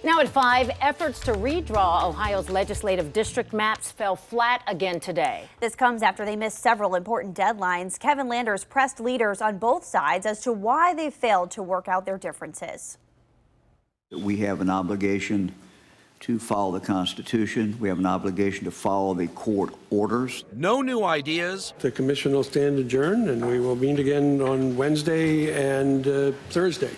Now at 5, efforts to redraw Ohio's legislative district maps fell flat again today. This comes after they missed several important deadlines. Kevin Landers pressed leaders on both sides as to why they failed to work out their differences. We have an obligation to follow the Constitution. We have an obligation to follow the court orders. No new ideas. The commission will stand adjourned, and we will meet again on Wednesday and Thursday.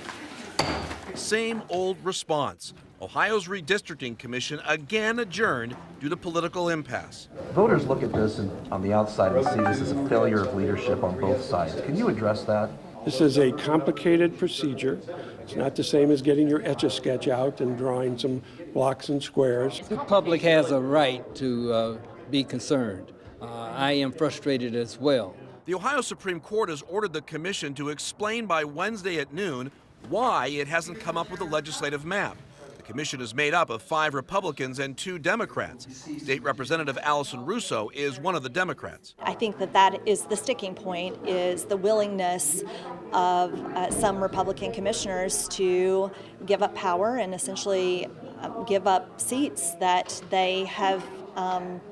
Same old response. Ohio's Redistricting Commission again adjourned due to political impasse. Voters look at this on the outside and see this as a failure of leadership on both sides. Can you address that? This is a complicated procedure. It's not the same as getting your Etch-a-Sketch out and drawing some blocks and squares. The public has a right to be concerned. I am frustrated as well. The Ohio Supreme Court has ordered the commission to explain by Wednesday at noon why it hasn't come up with a legislative map. The commission is made up of 5 Republicans and 2 Democrats. State Representative Allison Russo is one of the Democrats. I think that is the sticking point, is the willingness of some Republican commissioners to give up power and essentially give up seats that they have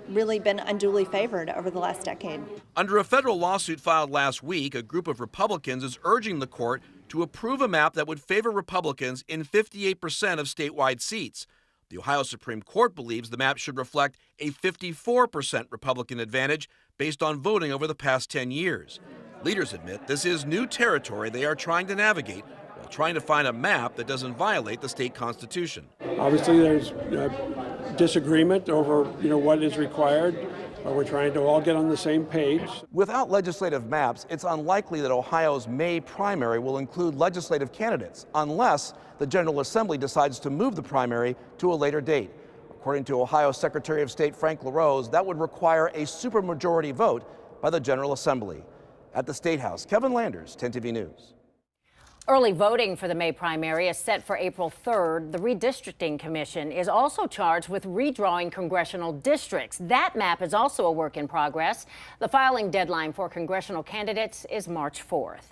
really been unduly favored over the last decade. Under a federal lawsuit filed last week, a group of Republicans is urging the court to approve a map that would favor Republicans in 58% of statewide seats. The Ohio Supreme Court believes the map should reflect a 54% Republican advantage based on voting over the past 10 years. Leaders admit this is new territory they are trying to navigate while trying to find a map that doesn't violate the state constitution. Obviously, there's disagreement over what is required. We're trying to all get on the same page. Without legislative maps, it's unlikely that Ohio's May primary will include legislative candidates unless the General Assembly decides to move the primary to a later date. According to Ohio Secretary of State Frank LaRose, that would require a supermajority vote by the General Assembly. At the State House, Kevin Landers, 10 TV News. Early voting for the May primary is set for April 3rd. The Redistricting Commission is also charged with redrawing congressional districts. That map is also a work in progress. The filing deadline for congressional candidates is March 4th.